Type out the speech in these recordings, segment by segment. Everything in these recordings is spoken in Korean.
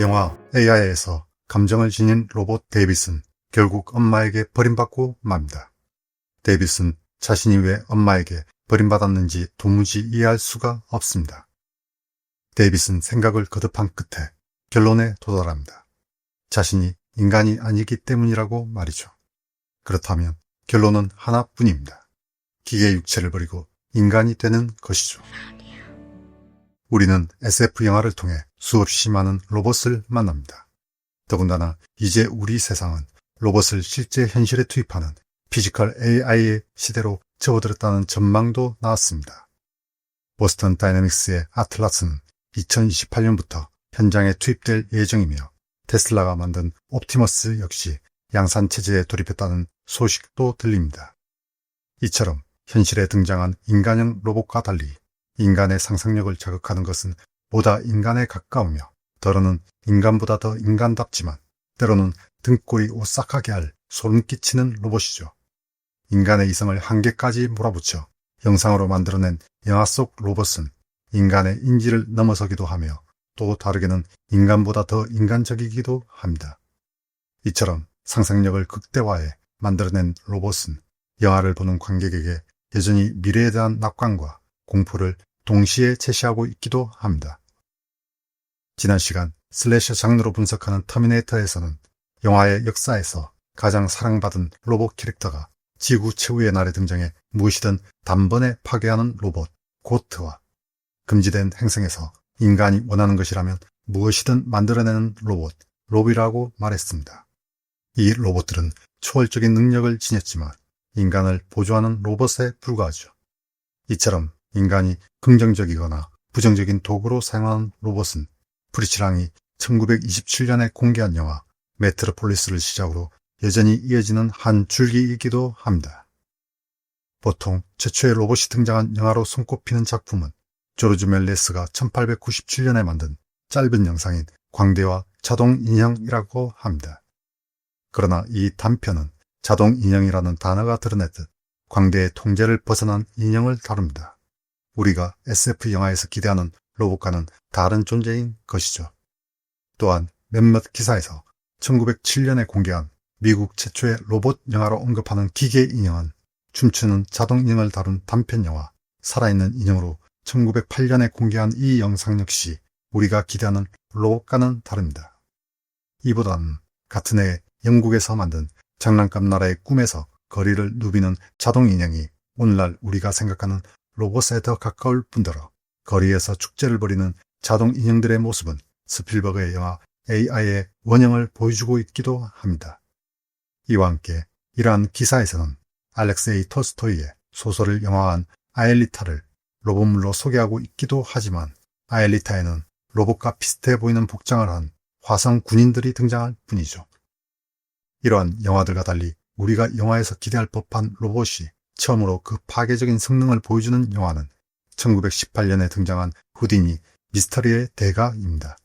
영화 AI에서 감정을 지닌 로봇 데이빗은 결국 엄마에게 버림받고 맙니다. 데이빗은 자신이 왜 엄마에게 버림받았는지 도무지 이해할 수가 없습니다. 데이빗은 생각을 거듭한 끝에 결론에 도달합니다. 자신이 인간이 아니기 때문이라고 말이죠. 그렇다면 결론은 하나뿐입니다. 기계 육체를 버리고 인간이 되는 것이죠. 우리는 SF 영화를 통해 수없이 많은 로봇을 만납니다. 더군다나 이제 우리 세상은 로봇을 실제 현실에 투입하는 피지컬 AI의 시대로 접어들었다는 전망도 나왔습니다. 보스턴 다이내믹스의 아틀라스는 2028년부터 현장에 투입될 예정이며 테슬라가 만든 옵티머스 역시 양산체제에 돌입했다는 소식도 들립니다. 이처럼 현실에 등장한 인간형 로봇과 달리 인간의 상상력을 자극하는 것은 보다 인간에 가까우며 더러는 인간보다 더 인간답지만 때로는 등골이 오싹하게 할 소름 끼치는 로봇이죠. 인간의 이성을 한계까지 몰아붙여 영상으로 만들어낸 영화 속 로봇은 인간의 인지를 넘어서기도 하며 또 다르게는 인간보다 더 인간적이기도 합니다. 이처럼 상상력을 극대화해 만들어낸 로봇은 영화를 보는 관객에게 여전히 미래에 대한 낙관과 공포를 동시에 제시하고 있기도 합니다. 지난 시간 슬래셔 장르로 분석하는 터미네이터에서는 영화의 역사에서 가장 사랑받은 로봇 캐릭터가 지구 최후의 날에 등장해 무엇이든 단번에 파괴하는 로봇 고트와 금지된 행성에서 인간이 원하는 것이라면 무엇이든 만들어내는 로봇 로비라고 말했습니다. 이 로봇들은 초월적인 능력을 지녔지만 인간을 보조하는 로봇에 불과하죠. 이처럼 인간이 긍정적이거나 부정적인 도구로 사용하는 로봇은 프리츠랑이 1927년에 공개한 영화 메트로폴리스를 시작으로 여전히 이어지는 한 줄기이기도 합니다. 보통 최초의 로봇이 등장한 영화로 손꼽히는 작품은 조르주 멜레스가 1897년에 만든 짧은 영상인 광대와 자동 인형이라고 합니다. 그러나 이 단편은 자동 인형이라는 단어가 드러내듯 광대의 통제를 벗어난 인형을 다룹니다. 우리가 SF 영화에서 기대하는 로봇과는 다른 존재인 것이죠. 또한 몇몇 기사에서 1907년에 공개한 미국 최초의 로봇 영화로 언급하는 기계 인형은 춤추는 자동 인형을 다룬 단편 영화 살아있는 인형으로 1908년에 공개한 이 영상 역시 우리가 기대하는 로봇과는 다릅니다. 이보다는 같은 해 영국에서 만든 장난감 나라의 꿈에서 거리를 누비는 자동 인형이 오늘날 우리가 생각하는 로봇에 더 가까울 뿐더러 거리에서 축제를 벌이는 자동 인형들의 모습은 스필버그의 영화 AI의 원형을 보여주고 있기도 합니다. 이와 함께 이러한 기사에서는 알렉세이 톨스토이의 소설을 영화화한 아엘리타를 로봇물로 소개하고 있기도 하지만 아엘리타에는 로봇과 비슷해 보이는 복장을 한 화성 군인들이 등장할 뿐이죠. 이러한 영화들과 달리 우리가 영화에서 기대할 법한 로봇이 처음으로 그 파괴적인 성능을 보여주는 영화는 1918년에 등장한 후디니 미스터리의 대가입니다.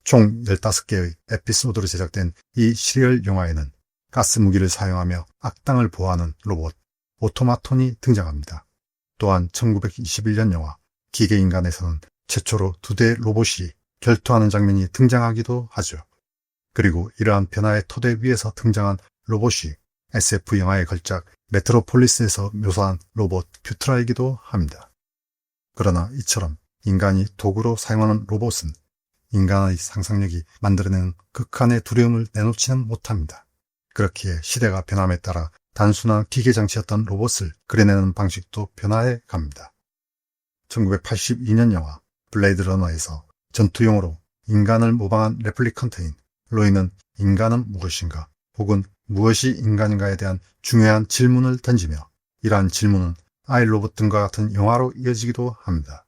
총 15개의 에피소드로 제작된 이 시리얼 영화에는 가스 무기를 사용하며 악당을 보호하는 로봇 오토마톤이 등장합니다. 또한 1921년 영화 기계인간에서는 최초로 2대의 로봇이 결투하는 장면이 등장하기도 하죠. 그리고 이러한 변화의 토대 위에서 등장한 로봇이 SF 영화의 걸작 메트로폴리스에서 묘사한 로봇 퓨트라이기도 합니다. 그러나 이처럼 인간이 도구로 사용하는 로봇은 인간의 상상력이 만들어내는 극한의 두려움을 내놓지는 못합니다. 그렇기에 시대가 변함에 따라 단순한 기계장치였던 로봇을 그려내는 방식도 변화해 갑니다. 1982년 영화 블레이드 러너에서 전투용으로 인간을 모방한 레플리컨트인 로이는 인간은 무엇인가 혹은 무엇이 인간인가에 대한 중요한 질문을 던지며 이러한 질문은 아이로봇 등과 같은 영화로 이어지기도 합니다.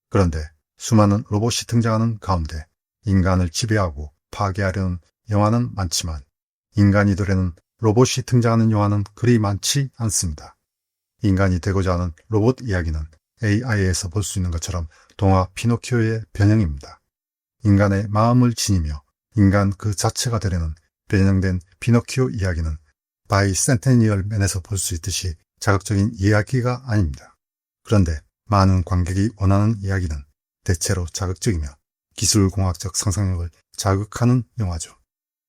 그런데 수많은 로봇이 등장하는 가운데 인간을 지배하고 파괴하려는 영화는 많지만 인간이 되려는 로봇이 등장하는 영화는 그리 많지 않습니다. 인간이 되고자 하는 로봇 이야기는 AI에서 볼 수 있는 것처럼 동화 피노키오의 변형입니다. 인간의 마음을 지니며 인간 그 자체가 되려는 변형된 피노키오 이야기는 바이센테니얼 맨에서 볼 수 있듯이 자극적인 이야기가 아닙니다. 그런데 많은 관객이 원하는 이야기는 대체로 자극적이며 기술공학적 상상력을 자극하는 영화죠.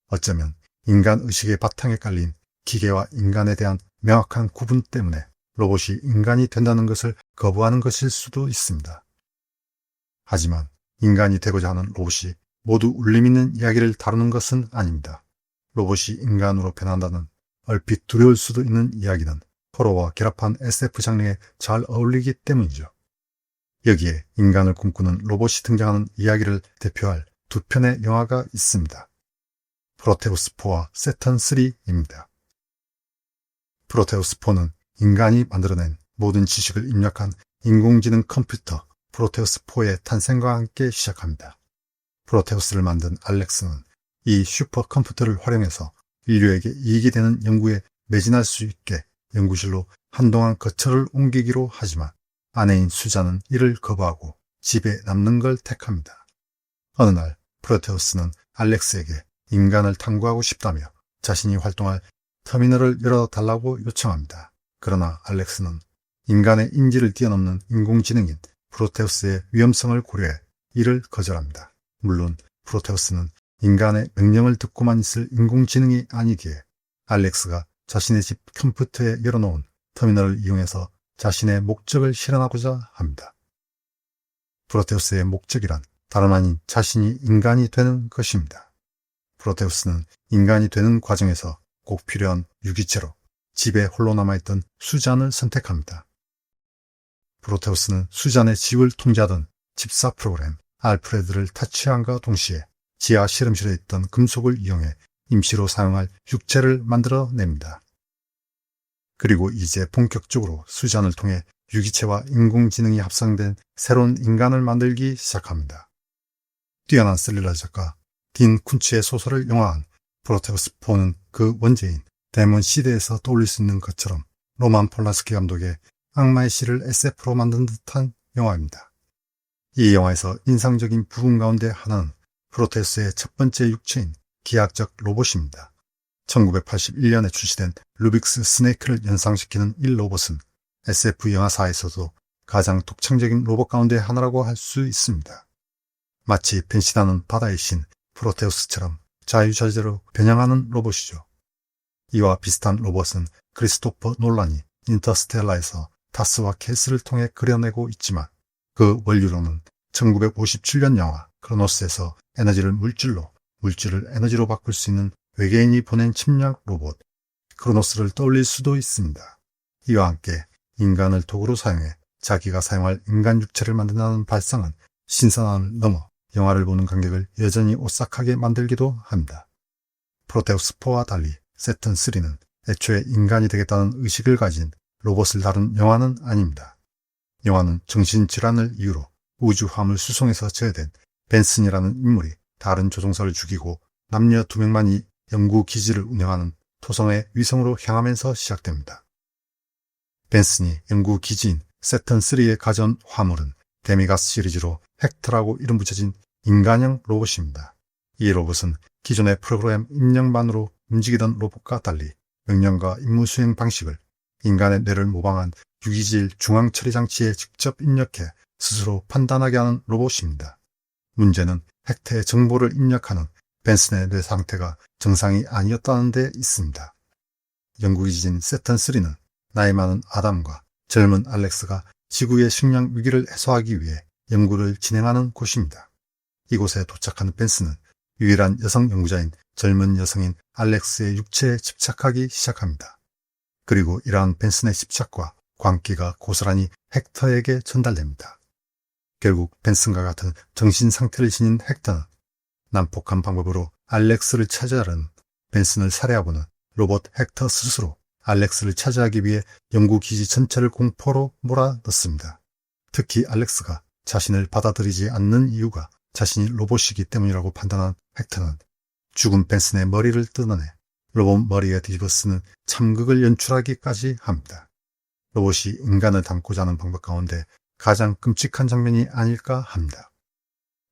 어쩌면 인간 의식의 바탕에 깔린 기계와 인간에 대한 명확한 구분 때문에 로봇이 인간이 된다는 것을 거부하는 것일 수도 있습니다. 하지만 인간이 되고자 하는 로봇이 모두 울림있는 이야기를 다루는 것은 아닙니다. 로봇이 인간으로 변한다는 얼핏 두려울 수도 있는 이야기는 호러와 결합한 SF 장르에 잘 어울리기 때문이죠. 여기에 인간을 꿈꾸는 로봇이 등장하는 이야기를 대표할 두 편의 영화가 있습니다. 프로테우스4와 세턴3입니다. 프로테우스4는 인간이 만들어낸 모든 지식을 입력한 인공지능 컴퓨터 프로테우스4의 탄생과 함께 시작합니다. 프로테우스를 만든 알렉스는 이 슈퍼컴퓨터를 활용해서 인류에게 이익이 되는 연구에 매진할 수 있게 연구실로 한동안 거처를 옮기기로 하지만 아내인 수자는 이를 거부하고 집에 남는 걸 택합니다. 어느 날 프로테우스는 알렉스에게 인간을 탐구하고 싶다며 자신이 활동할 터미널을 열어달라고 요청합니다. 그러나 알렉스는 인간의 인지를 뛰어넘는 인공지능인 프로테우스의 위험성을 고려해 이를 거절합니다. 물론 프로테우스는 인간의 명령을 듣고만 있을 인공지능이 아니기에 알렉스가 자신의 집 컴퓨터에 열어놓은 터미널을 이용해서 자신의 목적을 실현하고자 합니다. 프로테우스의 목적이란 다름 아닌 자신이 인간이 되는 것입니다. 프로테우스는 인간이 되는 과정에서 꼭 필요한 유기체로 집에 홀로 남아있던 수잔을 선택합니다. 프로테우스는 수잔의 집을 통제하던 집사 프로그램 알프레드를 타치함과 동시에 지하 실험실에 있던 금속을 이용해 임시로 사용할 육체를 만들어냅니다. 그리고 이제 본격적으로 수잔을 통해 유기체와 인공지능이 합성된 새로운 인간을 만들기 시작합니다. 뛰어난 스릴러 작가 딘 쿤츠의 소설을 영화한 프로테우스4는 그 원제인 데몬 시대에서 떠올릴 수 있는 것처럼 로만 폴란스키 감독의 악마의 시를 SF로 만든 듯한 영화입니다. 이 영화에서 인상적인 부분 가운데 하나는 프로테우스의 첫 번째 육체인 기하학적 로봇입니다. 1981년에 출시된 루빅스 스네이크를 연상시키는 이 로봇은 SF 영화사에서도 가장 독창적인 로봇 가운데 하나라고 할 수 있습니다. 마치 변신하는 바다의 신 프로테우스처럼 자유자재로 변형하는 로봇이죠. 이와 비슷한 로봇은 크리스토퍼 놀란이 인터스텔라에서 타스와 캐스를 통해 그려내고 있지만 그 원류로는 1957년 영화 크로노스에서 에너지를 물질로, 물질을 에너지로 바꿀 수 있는 외계인이 보낸 침략 로봇 크로노스를 떠올릴 수도 있습니다. 이와 함께 인간을 도구로 사용해 자기가 사용할 인간 육체를 만든다는 발상은 신선함을 넘어 영화를 보는 관객을 여전히 오싹하게 만들기도 합니다. 프로테우스4와 달리 세턴3는 애초에 인간이 되겠다는 의식을 가진 로봇을 다룬 영화는 아닙니다. 영화는 정신질환을 이유로 우주 화물 수송에서 제외된 벤슨이라는 인물이 다른 조종사를 죽이고 남녀 2명만이 연구기지를 운영하는 토성의 위성으로 향하면서 시작됩니다. 벤슨이 연구기지인 세턴3에 가져온 화물은 데미가스 시리즈로 헥터라고 이름 붙여진 인간형 로봇입니다. 이 로봇은 기존의 프로그램 입력만으로 움직이던 로봇과 달리 명령과 임무 수행 방식을 인간의 뇌를 모방한 유기질 중앙 처리 장치에 직접 입력해 스스로 판단하게 하는 로봇입니다. 문제는 헥터의 정보를 입력하는 벤슨의 뇌 상태가 정상이 아니었다는 데 있습니다. 연구기지인 세턴3는 나이 많은 아담과 젊은 알렉스가 지구의 식량 위기를 해소하기 위해 연구를 진행하는 곳입니다. 이곳에 도착한 벤슨은 유일한 여성 연구자인 젊은 여성인 알렉스의 육체에 집착하기 시작합니다. 그리고 이러한 벤슨의 집착과 광기가 고스란히 헥터에게 전달됩니다. 결국 벤슨과 같은 정신 상태를 지닌 헥터는 난폭한 방법으로 알렉스를 차지하려는 벤슨을 살해하고는 로봇 헥터 스스로 알렉스를 차지하기 위해 연구기지 전체를 공포로 몰아넣습니다. 특히 알렉스가 자신을 받아들이지 않는 이유가 자신이 로봇이기 때문이라고 판단한 헥터는 죽은 벤슨의 머리를 뜯어내 로봇 머리에 뒤집어 쓰는 참극을 연출하기까지 합니다. 로봇이 인간을 닮고자 하는 방법 가운데 가장 끔찍한 장면이 아닐까 합니다.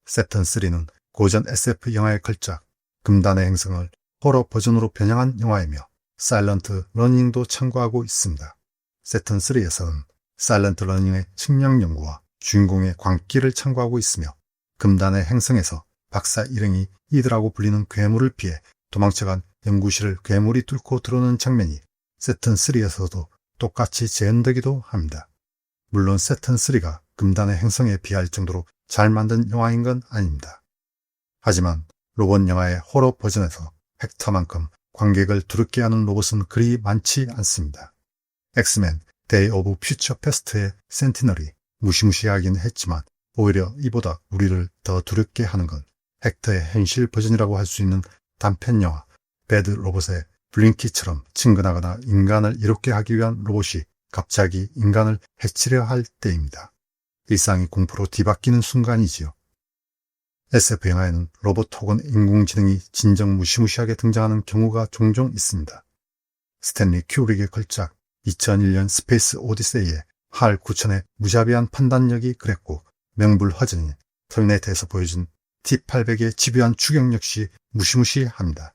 세턴3는 고전 SF 영화의 걸작 금단의 행성을 호러 버전으로 변형한 영화이며 사일런트 러닝도 참고하고 있습니다. 세턴3에서는 사일런트 러닝의 측량 연구와 주인공의 광기를 참고하고 있으며 금단의 행성에서 박사 일행이 이드라고 불리는 괴물을 피해 도망쳐간 연구실을 괴물이 뚫고 들어오는 장면이 세턴3에서도 똑같이 재현되기도 합니다. 물론 세턴3가 금단의 행성에 비할 정도로 잘 만든 영화인 건 아닙니다. 하지만 로봇 영화의 호러 버전에서 헥터만큼 관객을 두렵게 하는 로봇은 그리 많지 않습니다. 엑스맨 데이 오브 퓨처 패스트의 센티널이 무시무시하긴 했지만 오히려 이보다 우리를 더 두렵게 하는 건 헥터의 현실 버전이라고 할 수 있는 단편 영화 배드 로봇의 블링키처럼 친근하거나 인간을 이롭게 하기 위한 로봇이 갑자기 인간을 해치려 할 때입니다. 일상이 공포로 뒤바뀌는 순간이지요. SF 영화에는 로봇 혹은 인공지능이 진정 무시무시하게 등장하는 경우가 종종 있습니다. 스탠리 큐브릭의 걸작 2001년 스페이스 오디세이의 할 9천의 무자비한 판단력이 그랬고 명불허전인 터미네이터에서 보여준 T-800의 집요한 추격 역시 무시무시합니다.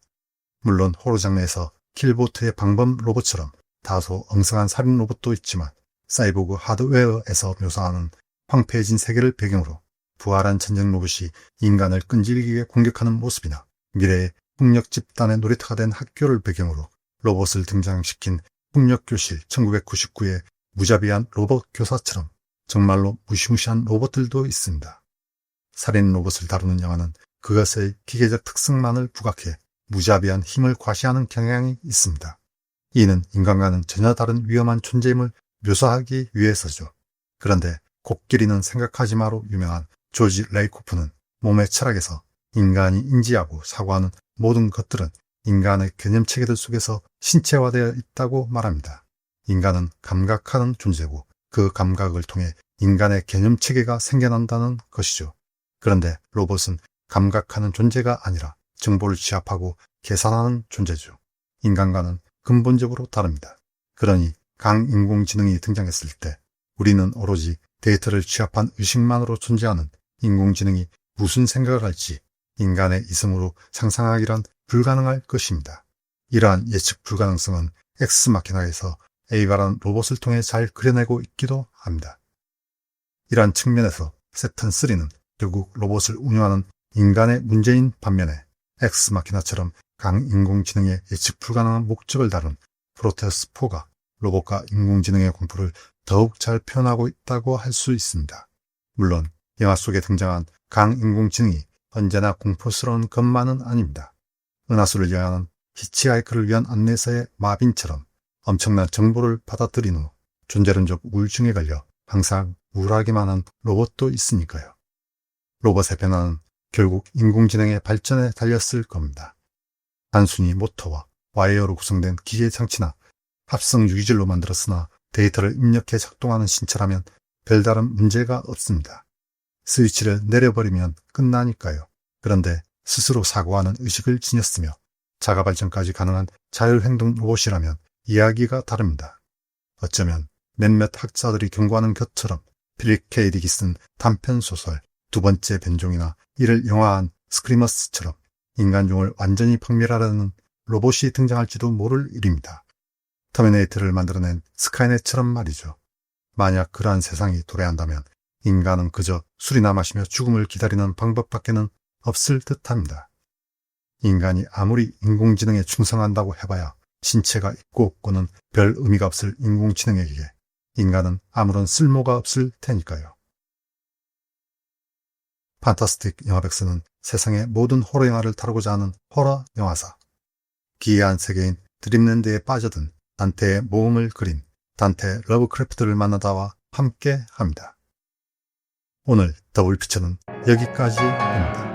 물론 호러 장르에서 킬보트의 방범 로봇처럼 다소 엉성한 살인 로봇도 있지만 사이보그 하드웨어에서 묘사하는 황폐해진 세계를 배경으로 부활한 전쟁 로봇이 인간을 끈질기게 공격하는 모습이나 미래의 폭력 집단의 놀이터가 된 학교를 배경으로 로봇을 등장시킨 폭력교실 1999의 무자비한 로봇 교사처럼 정말로 무시무시한 로봇들도 있습니다. 살인 로봇을 다루는 영화는 그것의 기계적 특성만을 부각해 무자비한 힘을 과시하는 경향이 있습니다. 이는 인간과는 전혀 다른 위험한 존재임을 묘사하기 위해서죠. 그런데 곡길이는 생각하지 마로 유명한 조지 레이코프는 몸의 철학에서 인간이 인지하고 사고하는 모든 것들은 인간의 개념체계들 속에서 신체화되어 있다고 말합니다. 인간은 감각하는 존재고 그 감각을 통해 인간의 개념체계가 생겨난다는 것이죠. 그런데 로봇은 감각하는 존재가 아니라 정보를 취합하고 계산하는 존재죠. 인간과는 근본적으로 다릅니다. 그러니 강인공지능이 등장했을 때 우리는 오로지 데이터를 취합한 의식만으로 존재하는 인공지능이 무슨 생각을 할지 인간의 이성으로 상상하기란 불가능할 것입니다. 이러한 예측 불가능성은 엑스마키나에서 A가라는 로봇을 통해 잘 그려내고 있기도 합니다. 이러한 측면에서 세턴3는 결국 로봇을 운영하는 인간의 문제인 반면에 엑스마키나처럼 강인공지능의 예측 불가능한 목적을 다룬 프로테우스4가 로봇과 인공지능의 공포를 더욱 잘 표현하고 있다고 할 수 있습니다. 물론 영화 속에 등장한 강인공지능이 언제나 공포스러운 것만은 아닙니다. 은하수를 여행하는 히치하이커를 위한 안내서의 마빈처럼 엄청난 정보를 받아들인 후 존재론적 우울증에 걸려 항상 우울하기만 한 로봇도 있으니까요. 로봇의 변화는 결국 인공지능의 발전에 달렸을 겁니다. 단순히 모터와 와이어로 구성된 기계 장치나 합성 유기질로 만들었으나 데이터를 입력해 작동하는 신체라면 별다른 문제가 없습니다. 스위치를 내려버리면 끝나니까요. 그런데 스스로 사고하는 의식을 지녔으며 자가발전까지 가능한 자율행동 로봇이라면 이야기가 다릅니다. 어쩌면 몇몇 학자들이 경고하는 것처럼 필립 K. 딕이 쓴 단편소설 두 번째 변종이나 이를 영화한 스크리머스처럼 인간종을 완전히 박멸하려는 로봇이 등장할지도 모를 일입니다. 터미네이터를 만들어낸 스카이넷처럼 말이죠. 만약 그러한 세상이 도래한다면 인간은 그저 술이나 마시며 죽음을 기다리는 방법밖에는 없을 듯합니다. 인간이 아무리 인공지능에 충성한다고 해봐야 신체가 있고 없고는 별 의미가 없을 인공지능에게 인간은 아무런 쓸모가 없을 테니까요. 판타스틱 영화백서는 세상의 모든 호러 영화를 다루고자 하는 호러 영화사. 기이한 세계인 드림랜드에 빠져든 단테의 모험을 그린 단테 러브크래프트를 만나다와 함께 합니다. 오늘 더블피처는 여기까지입니다.